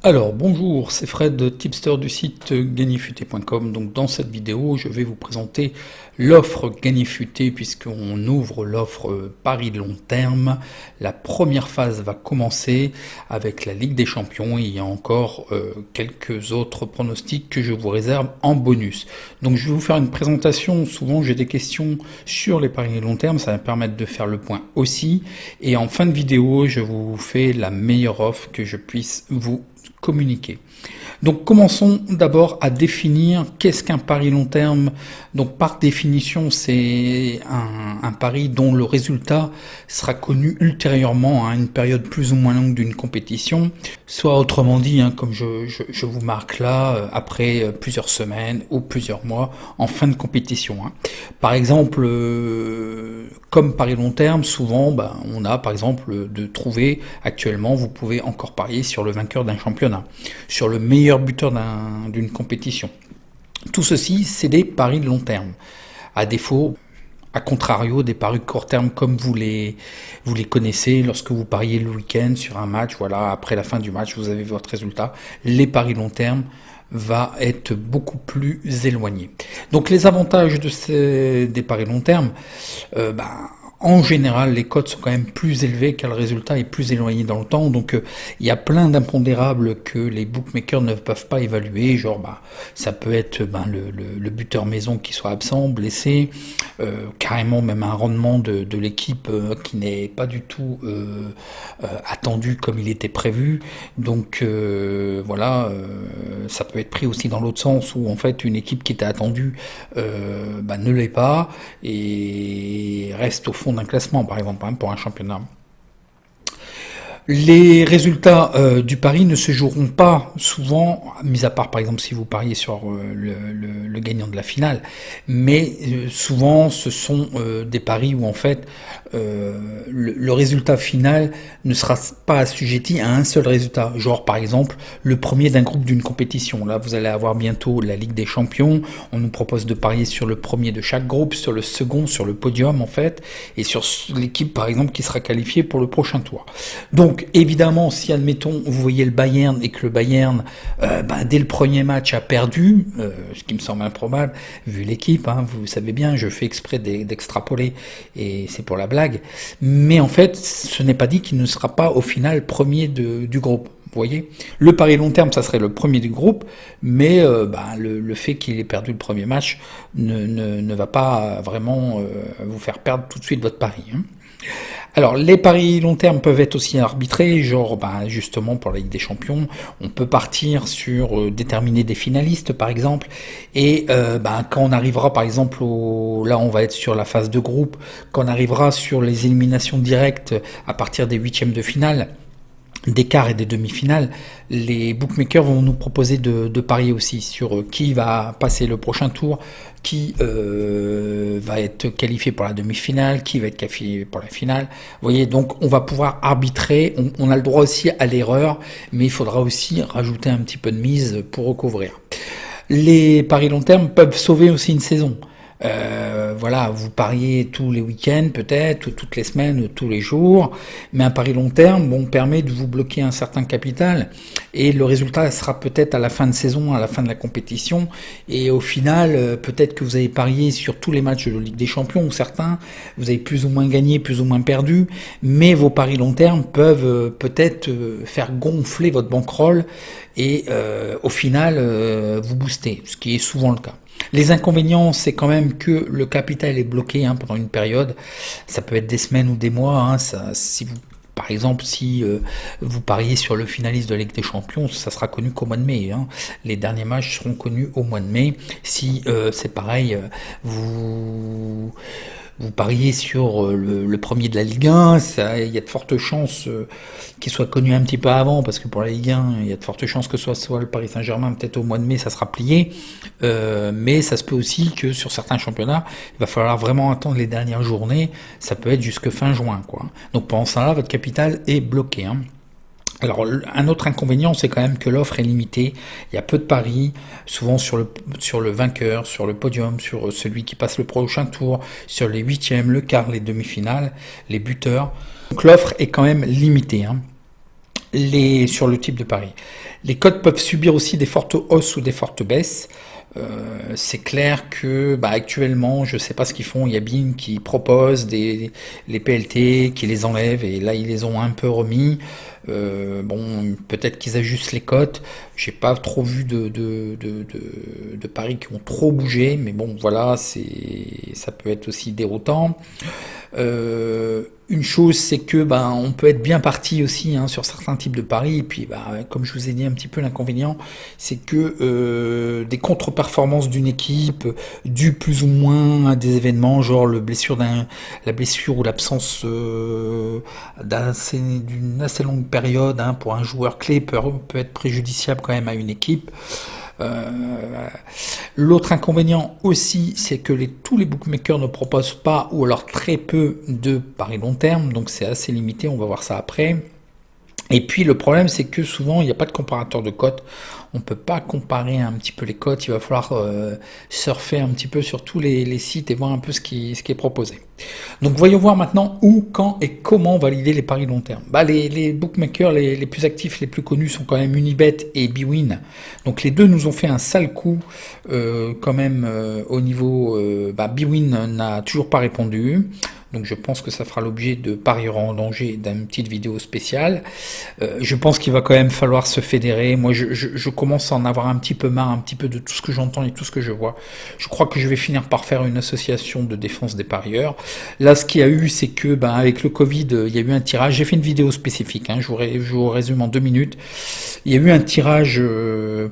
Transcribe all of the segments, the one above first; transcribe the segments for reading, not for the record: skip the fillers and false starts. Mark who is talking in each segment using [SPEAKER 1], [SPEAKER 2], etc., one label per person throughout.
[SPEAKER 1] Alors bonjour, c'est Fred, tipster du site gagnifuté.com. Donc dans cette vidéo, je vais vous présenter l'offre Gagnifuté puisqu'on ouvre l'offre Paris long terme. La première phase va commencer avec la Ligue des Champions et il y a encore quelques autres pronostics que je vous réserve en bonus. Donc je vais vous faire une présentation. Souvent j'ai des questions sur les paris long terme, ça va me permettre de faire le point aussi. Et en fin de vidéo, je vous fais la meilleure offre que je puisse vous communiquer. Donc commençons d'abord à définir qu'est-ce qu'un pari long terme. Donc par définition, c'est un pari dont le résultat sera connu ultérieurement à une période plus ou moins longue d'une compétition, soit autrement dit, comme je vous marque là, après plusieurs semaines ou plusieurs mois en fin de compétition. Par exemple, comme pari long terme, souvent on a par exemple de trouver actuellement, vous pouvez encore parier sur le vainqueur d'un championnat, sur le meilleur buteur d'une compétition. Tout ceci, c'est des paris de long terme. À défaut, à contrario, des paris court terme comme vous les connaissez lorsque vous pariez le week-end sur un match, voilà, après la fin du match, vous avez votre résultat. Les paris long terme va être beaucoup plus éloigné. Donc les avantages des paris long terme, en général, les cotes sont quand même plus élevées car le résultat est plus éloigné dans le temps. Donc, il y a plein d'impondérables que les bookmakers ne peuvent pas évaluer. Genre, ça peut être le buteur maison qui soit absent, blessé, carrément même un rendement de l'équipe qui n'est pas du tout attendu comme il était prévu. Donc, ça peut être pris aussi dans l'autre sens où en fait une équipe qui était attendue ne l'est pas et reste au fond d'un classement, par exemple, pour un championnat. Les résultats du pari ne se joueront pas souvent, mis à part par exemple si vous pariez sur le gagnant de la finale, mais souvent ce sont des paris où en fait le résultat final ne sera pas assujetti à un seul résultat. Genre par exemple le premier d'un groupe d'une compétition. Là vous allez avoir bientôt la Ligue des Champions, on nous propose de parier sur le premier de chaque groupe, sur le second, sur le podium en fait, et sur l'équipe par exemple qui sera qualifiée pour le prochain tour. Donc évidemment, si admettons vous voyez le Bayern et que le Bayern dès le premier match a perdu, ce qui me semble improbable vu l'équipe, vous savez bien, je fais exprès d'extrapoler et c'est pour la blague, mais en fait ce n'est pas dit qu'il ne sera pas au final premier du groupe. Vous voyez, le pari long terme, ça serait le premier du groupe, mais le fait qu'il ait perdu le premier match ne va pas vraiment vous faire perdre tout de suite votre pari. Alors, les paris long terme peuvent être aussi arbitrés, genre justement pour la Ligue des Champions, on peut partir sur déterminer des finalistes par exemple, et quand on arrivera par exemple là on va être sur la phase de groupe, quand on arrivera sur les éliminations directes à partir des huitièmes de finale, des quarts et des demi-finales, les bookmakers vont nous proposer de parier aussi sur qui va passer le prochain tour, qui va être qualifié pour la demi-finale, qui va être qualifié pour la finale. Vous voyez, donc on va pouvoir arbitrer, on a le droit aussi à l'erreur, mais il faudra aussi rajouter un petit peu de mise pour recouvrir. Les paris long terme peuvent sauver aussi une saison. Vous pariez tous les week-ends peut-être, ou toutes les semaines, ou tous les jours, mais un pari long terme, permet de vous bloquer un certain capital, et le résultat sera peut-être à la fin de saison, à la fin de la compétition, et au final, peut-être que vous avez parié sur tous les matchs de Ligue des Champions, ou certains, vous avez plus ou moins gagné, plus ou moins perdu, mais vos paris long terme peuvent peut-être faire gonfler votre bankroll, et au final, vous booster, ce qui est souvent le cas. Les inconvénients, c'est quand même que le capital est bloqué pendant une période. Ça peut être des semaines ou des mois. Si vous, par exemple, si vous pariez sur le finaliste de la Ligue des Champions, ça sera connu qu'au mois de mai. Les derniers matchs seront connus au mois de mai. Si c'est pareil, vous pariez sur le premier de la Ligue 1, il y a de fortes chances qu'il soit connu un petit peu avant, parce que pour la Ligue 1, il y a de fortes chances que ce soit le Paris Saint-Germain, peut-être au mois de mai, ça sera plié, mais ça se peut aussi que sur certains championnats, il va falloir vraiment attendre les dernières journées, ça peut être jusque fin juin, quoi. Donc pendant ce temps-là, votre capital est bloqué. Alors, un autre inconvénient, c'est quand même que l'offre est limitée. Il y a peu de paris, souvent sur le vainqueur, sur le podium, sur celui qui passe le prochain tour, sur les huitièmes, le quart, les demi-finales, les buteurs. Donc l'offre est quand même limitée. sur le type de pari. Les cotes peuvent subir aussi des fortes hausses ou des fortes baisses. C'est clair que actuellement, je sais pas ce qu'ils font. Il y a Bing qui propose les PLT, qui les enlève, et là ils les ont un peu remis. Bon, peut-être qu'ils ajustent les cotes. J'ai pas trop vu de paris qui ont trop bougé, mais bon, voilà, ça peut être aussi déroutant. Une chose, c'est que on peut être bien parti aussi sur certains types de paris. Et puis, comme je vous ai dit un petit peu, l'inconvénient, c'est que des contre-performances d'une équipe, dues plus ou moins à des événements, genre la blessure ou l'absence d'une assez longue période pour un joueur clé peut être préjudiciable quand même à une équipe. L'autre inconvénient aussi, c'est que tous les bookmakers ne proposent pas ou alors très peu de paris long terme, donc c'est assez limité, on va voir ça après. Et puis le problème, c'est que souvent il n'y a pas de comparateur de cotes. On peut pas comparer un petit peu les cotes. Il va falloir surfer un petit peu sur tous les sites et voir un peu ce qui est proposé. Donc voyons voir maintenant où, quand et comment valider les paris long terme. Les bookmakers les plus actifs, les plus connus sont quand même Unibet et Bwin. Donc les deux nous ont fait un sale coup quand même au niveau. Bwin n'a toujours pas répondu. Donc je pense que ça fera l'objet de parieurs en danger d'une petite vidéo spéciale. Je pense qu'il va quand même falloir se fédérer. Moi, je commence à en avoir un petit peu marre, un petit peu de tout ce que j'entends et tout ce que je vois. Je crois que je vais finir par faire une association de défense des parieurs. Là, ce qu'il y a eu, c'est que avec le Covid, il y a eu un tirage. J'ai fait une vidéo spécifique, je vous résume en 2 minutes. Il y a eu un tirage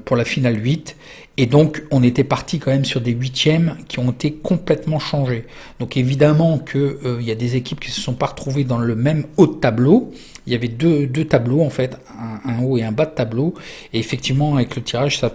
[SPEAKER 1] pour la finale 8. Et donc, on était parti quand même sur des huitièmes qui ont été complètement changés. Donc évidemment que y a des équipes qui se sont pas retrouvées dans le même haut de tableau. Il y avait deux tableaux en fait, un haut et un bas de tableau. Et effectivement, avec le tirage, ça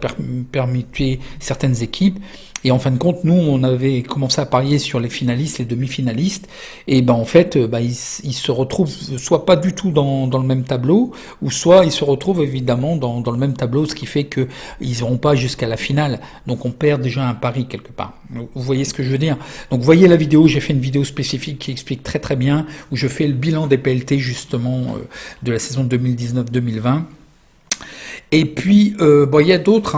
[SPEAKER 1] permettait certaines équipes. Et en fin de compte, nous, on avait commencé à parier sur les finalistes, les demi-finalistes. Et en fait, ils se retrouvent soit pas du tout dans le même tableau, ou soit ils se retrouvent évidemment dans le même tableau, ce qui fait que ils n'iront pas jusqu'à la finale. Donc on perd déjà un pari quelque part. Vous voyez ce que je veux dire? Donc vous voyez la vidéo, j'ai fait une vidéo spécifique qui explique très très bien, où je fais le bilan des PLT justement de la saison 2019-2020. Et puis, il y a d'autres.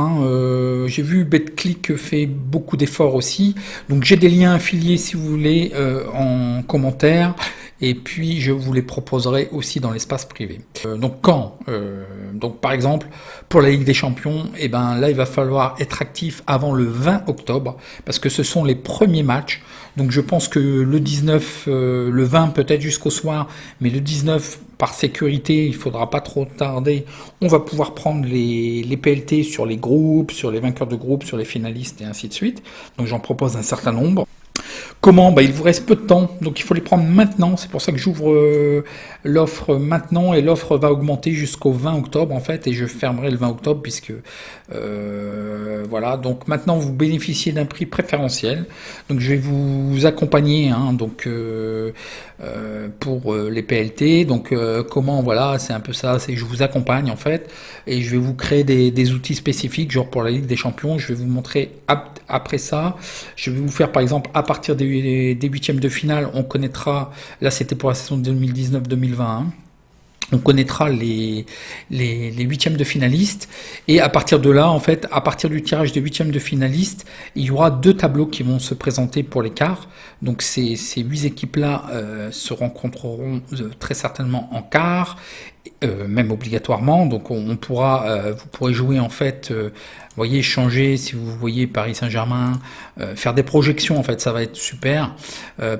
[SPEAKER 1] J'ai vu BetClick fait beaucoup d'efforts aussi. Donc, j'ai des liens affiliés, si vous voulez, en commentaire. Et puis, je vous les proposerai aussi dans l'espace privé. Donc, par exemple, pour la Ligue des Champions, là, il va falloir être actif avant le 20 octobre, parce que ce sont les premiers matchs. Donc, je pense que le 19, le 20 peut-être jusqu'au soir, mais le 19, par sécurité, il faudra pas trop tarder. On va pouvoir prendre les PLT sur les groupes, sur les vainqueurs de groupe, sur les finalistes et ainsi de suite. Donc, j'en propose un certain nombre. Comment? Il vous reste peu de temps, donc il faut les prendre maintenant. C'est pour ça que j'ouvre l'offre maintenant, et l'offre va augmenter jusqu'au 20 octobre en fait, et je fermerai le 20 octobre puisque voilà. Donc maintenant vous bénéficiez d'un prix préférentiel. Donc je vais vous accompagner pour les PLT. Donc comment? Voilà, c'est un peu ça. C'est je vous accompagne en fait, et je vais vous créer des outils spécifiques, genre pour la Ligue des Champions. Je vais vous montrer après ça. Je vais vous faire par exemple à partir des huitièmes de finale, on connaîtra, là c'était pour la saison 2019-2020, on connaîtra les huitièmes de finalistes, et à partir de là, en fait, à partir du tirage des huitièmes de finalistes, il y aura 2 tableaux qui vont se présenter pour les quarts. Donc ces 8 équipes-là se rencontreront très certainement en quart, même obligatoirement. Donc on pourra, vous pourrez jouer en fait, vous voyez, changer si vous voyez Paris Saint-Germain, faire des projections en fait, ça va être super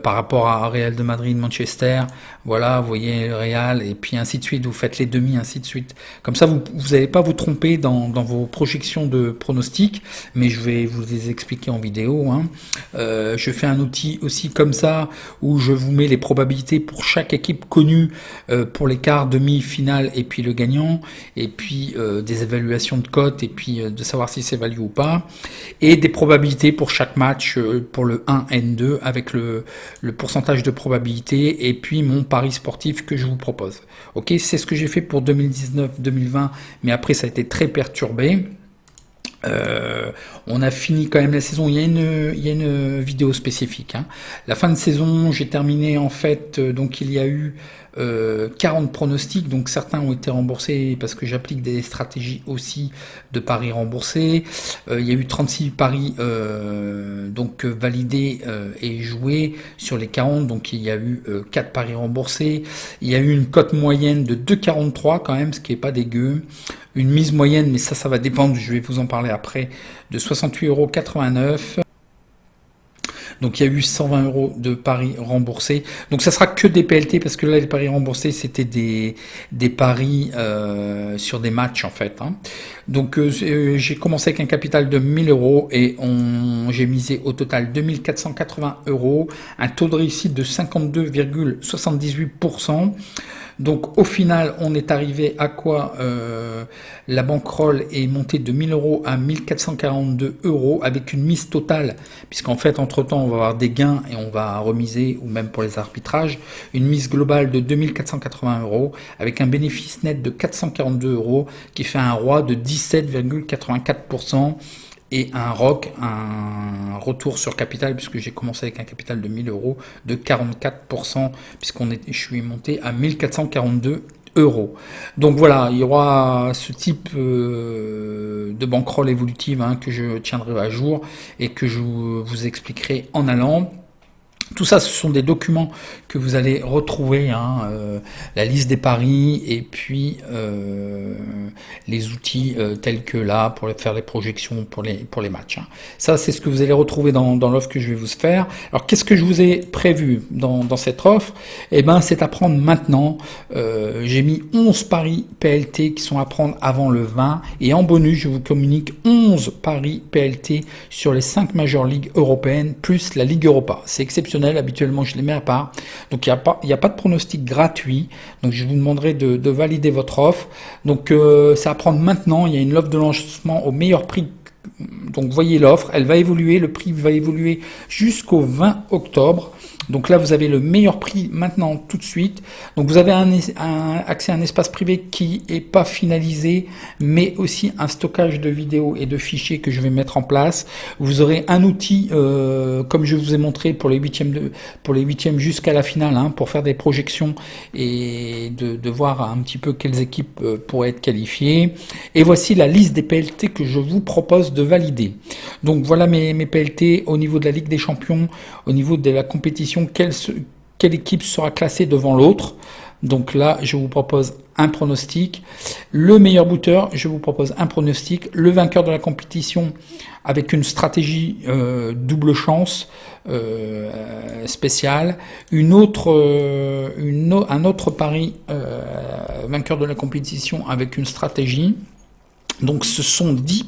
[SPEAKER 1] par rapport à Real de Madrid, Manchester, voilà, vous voyez le Real, et puis ainsi de suite, vous faites les demi, ainsi de suite. Comme ça, vous n'allez pas vous tromper dans vos projections de pronostics, mais je vais vous les expliquer en vidéo. Je fais un outil aussi comme ça, où je vous mets les probabilités pour chaque équipe connue, pour les quarts, demi, finale, et puis le gagnant, et puis des évaluations de cotes, et puis de savoir si c'est value ou pas, et des probabilités pour chaque match, pour le 1 N2, avec le pourcentage de probabilité, et puis mon pari sportif que je vous propose. Ok, c'est ce que j'ai fait pour 2019-2020, mais après ça a été très perturbé. On a fini quand même la saison. Il y a une vidéo spécifique, hein. La fin de saison, j'ai terminé en fait. Donc il y a eu 40 pronostics. Donc certains ont été remboursés parce que j'applique des stratégies aussi de paris remboursés. Il y a eu 36 paris donc validés et joués sur les 40. Donc il y a eu 4 paris remboursés. Il y a eu une cote moyenne de 2,43 quand même, ce qui est pas dégueu. Une mise moyenne, mais ça va dépendre, je vais vous en parler après, de 68,89 €. Donc il y a eu 120 € de paris remboursés. Donc ça sera que des PLT parce que là les paris remboursés c'était des paris sur des matchs en fait, hein. Donc j'ai commencé avec un capital de 1000 € et j'ai misé au total 2480 €, un taux de réussite de 52,78%. Donc au final, on est arrivé à quoi? La bankroll est montée de 1000 € à 1442 € avec une mise totale, puisqu'en fait, entre-temps, on va avoir des gains et on va remiser, ou même pour les arbitrages, une mise globale de 2480 € avec un bénéfice net de 442 € qui fait un ROI de 17,84%. Et un ROC, un retour sur capital, puisque j'ai commencé avec un capital de 1000 € de 44%, je suis monté à 1442 €. Donc voilà, il y aura ce type de bankroll évolutive, hein, que je tiendrai à jour et que je vous expliquerai en allant. Tout ça, ce sont des documents que vous allez retrouver, hein, la liste des paris et puis les outils tels que là pour faire les projections pour les matchs, hein. Ça, c'est ce que vous allez retrouver dans l'offre que je vais vous faire. Alors, qu'est-ce que je vous ai prévu dans cette offre? Eh ben, c'est à prendre maintenant. J'ai mis 11 paris PLT qui sont à prendre avant le 20 et en bonus, je vous communique 11 paris PLT sur les 5 Major League européennes plus la Ligue Europa. C'est exceptionnel. Habituellement, je les mets à part. Donc, il n'y a pas de pronostic gratuit. Donc, je vous demanderai de valider votre offre. Donc, c'est à prendre maintenant. Il y a une offre de lancement au meilleur prix. Donc, voyez l'offre. Elle va évoluer. Le prix va évoluer jusqu'au 20 octobre. Donc là, vous avez le meilleur prix maintenant, tout de suite. Donc vous avez accès à un espace privé qui est pas finalisé, mais aussi un stockage de vidéos et de fichiers que je vais mettre en place. Vous aurez un outil, comme je vous ai montré pour les huitièmes jusqu'à la finale, hein, pour faire des projections et de voir un petit peu quelles équipes pourraient être qualifiées. Et voici la liste des PLT que je vous propose de valider. Donc voilà mes PLT au niveau de la Ligue des Champions, au niveau de la compétition. Quelle équipe sera classée devant l'autre? Donc là, je vous propose un pronostic. Le meilleur buteur, je vous propose un pronostic. Le vainqueur de la compétition avec une stratégie double chance spéciale. Un autre pari vainqueur de la compétition avec une stratégie. Donc ce sont 10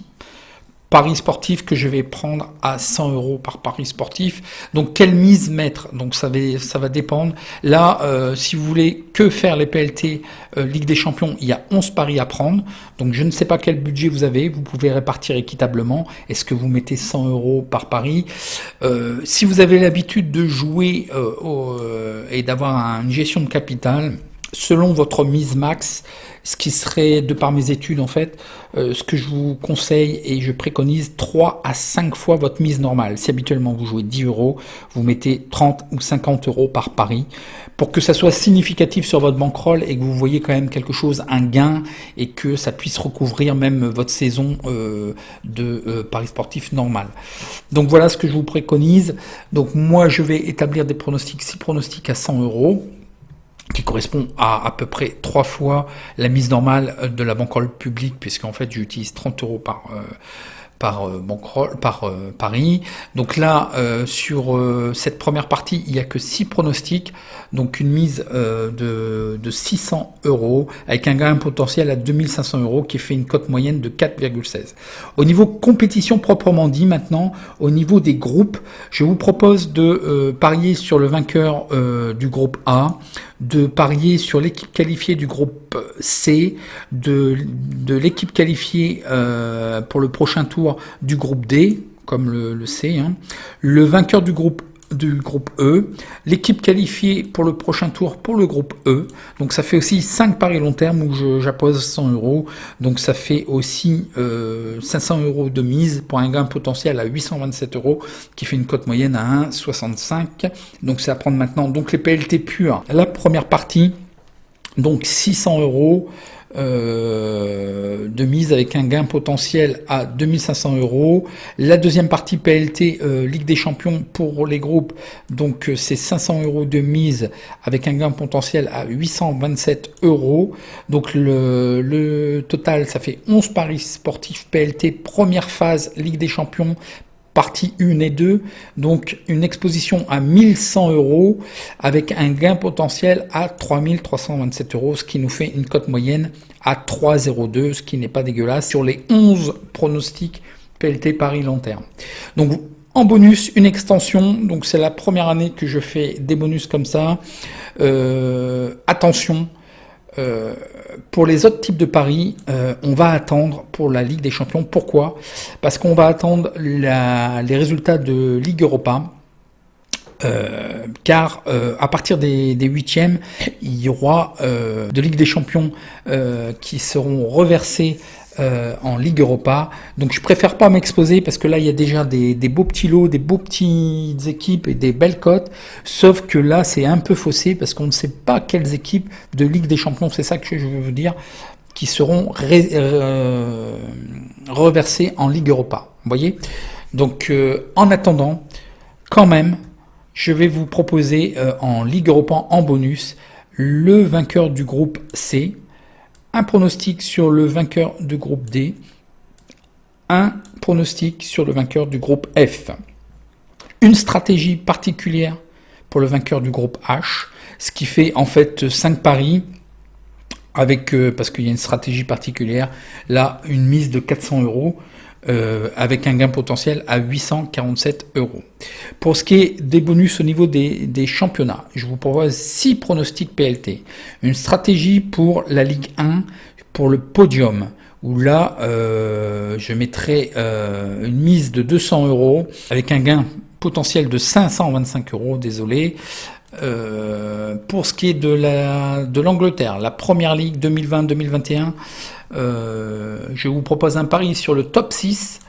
[SPEAKER 1] paris sportif que je vais prendre à 100 € par pari sportif. Donc, quelle mise mettre? Donc, ça va dépendre. Là, si vous voulez que faire les PLT Ligue des Champions, il y a 11 paris à prendre. Donc, je ne sais pas quel budget vous avez. Vous pouvez répartir équitablement. Est-ce que vous mettez 100 € par pari? Si vous avez l'habitude de jouer et d'avoir une gestion de capital, selon votre mise max, ce qui serait, de par mes études en fait, ce que je vous conseille et je préconise 3 à 5 fois votre mise normale. Si habituellement vous jouez 10 €, vous mettez 30 ou 50 € par pari pour que ça soit significatif sur votre bankroll et que vous voyez quand même quelque chose, un gain, et que ça puisse recouvrir même votre saison de paris sportif normal. Donc voilà ce que je vous préconise. Donc moi je vais établir des pronostics, 6 pronostics à 100 €. Qui correspond à peu près 3 fois la mise normale de la bankroll publique, puisqu'en fait j'utilise 30 € par pari. Donc là, sur cette première partie, il n'y a que 6 pronostics, donc une mise de 600 € avec un gain potentiel à 2500 € qui fait une cote moyenne de 4,16. Au niveau compétition proprement dit maintenant, au niveau des groupes, je vous propose de parier sur le vainqueur du groupe A, de parier sur l'équipe qualifiée du groupe C, de l'équipe qualifiée pour le prochain tour du groupe D, comme le C, hein. Le vainqueur du groupe du groupe E, l'équipe qualifiée pour le prochain tour pour le groupe E. Donc ça fait aussi 5 paris long terme où j'appose 100 euros. Donc ça fait aussi 500 euros de mise pour un gain potentiel à 827 euros qui fait une cote moyenne à 1,65. Donc c'est à prendre maintenant. Donc les PLT purs, la première partie, donc 600 euros. De mise avec un gain potentiel à 2500 euros. La deuxième partie PLT Ligue des Champions pour les groupes, donc c'est 500 euros de mise avec un gain potentiel à 827 euros. Donc le total, ça fait 11 paris sportifs PLT première phase Ligue des Champions. Partie 1 et 2, donc une exposition à 1100 euros avec un gain potentiel à 3327 euros, ce qui nous fait une cote moyenne à 3,02, ce qui n'est pas dégueulasse sur les 11 pronostics PLT Paris long terme. Donc en bonus, une extension, donc c'est la première année que je fais des bonus comme ça. Attention, pour les autres types de paris, on va attendre pour la Ligue des Champions. Pourquoi ? Parce qu'on va attendre les résultats de Ligue Europa. Car à partir des huitièmes, il y aura de Ligue des Champions qui seront reversés en Ligue Europa. Donc je préfère pas m'exposer parce que là il y a déjà des beaux petits lots, des beaux petites équipes et des belles cotes. Sauf que là c'est un peu faussé parce qu'on ne sait pas quelles équipes de Ligue des Champions, c'est ça que je veux vous dire, qui seront reversées en Ligue Europa. Vous voyez ? Donc en attendant, quand même, je vais vous proposer en Ligue Europa en bonus le vainqueur du groupe C, un pronostic sur le vainqueur du groupe D, un pronostic sur le vainqueur du groupe F, une stratégie particulière pour le vainqueur du groupe H, ce qui fait en fait 5 paris avec, parce qu'il y a une stratégie particulière, là une mise de 400 euros. Avec un gain potentiel à 847 euros. Pour ce qui est des bonus au niveau des championnats, je vous propose 6 pronostics PLT. Une stratégie pour la Ligue 1, pour le podium, où là, je mettrai une mise de 200 euros avec un gain potentiel de 525 euros, désolé. Pour ce qui est de l'Angleterre, la Première Ligue 2020-2021, je vous propose un pari sur le top 6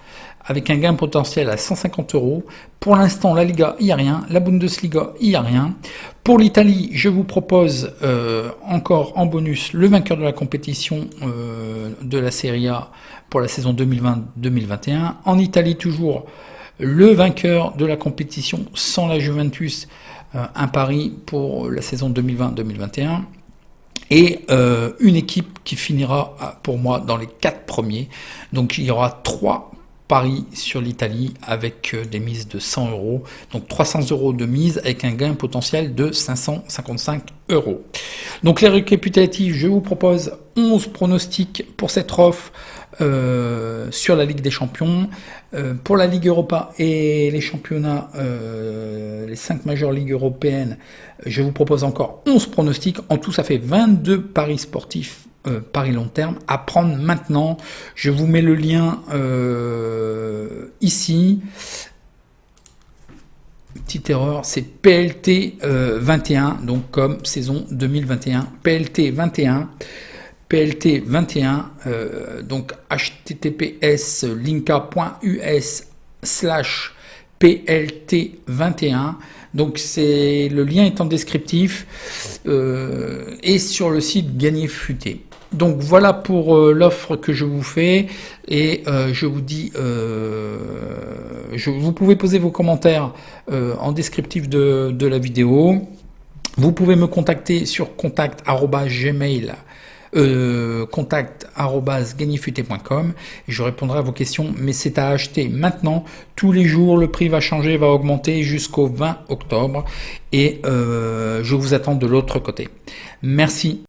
[SPEAKER 1] avec un gain potentiel à 150 euros. Pour l'instant, la Liga, il n'y a rien. La Bundesliga, il n'y a rien. Pour l'Italie, je vous propose encore en bonus le vainqueur de la compétition de la Serie A pour la saison 2020-2021. En Italie, toujours le vainqueur de la compétition sans la Juventus, un pari pour la saison 2020-2021. Et une équipe qui finira pour moi dans les 4 premiers. Donc il y aura 3 paris sur l'Italie avec des mises de 100 euros. Donc 300 euros de mise avec un gain potentiel de 555 euros. Donc les récapitulatifs, je vous propose 11 pronostics pour cette offre sur la Ligue des Champions. Pour la Ligue Europa et les championnats, les 5 majeures ligues européennes, je vous propose encore 11 pronostics. En tout, ça fait 22 paris sportifs, paris long terme, à prendre maintenant. Je vous mets le lien ici. Petite erreur, c'est PLT 21, donc comme saison 2021. PLT 21. PLT 21, donc https linka.us/PLT 21. Donc c'est le lien est en descriptif et sur le site Gagner Futé. Donc voilà pour l'offre que je vous fais et je vous dis, vous pouvez poser vos commentaires en descriptif de la vidéo. Vous pouvez me contacter sur contact@gagnerfuté.com et je répondrai à vos questions, mais c'est à acheter maintenant. Tous les jours, le prix va changer, va augmenter jusqu'au 20 octobre et je vous attends de l'autre côté. Merci.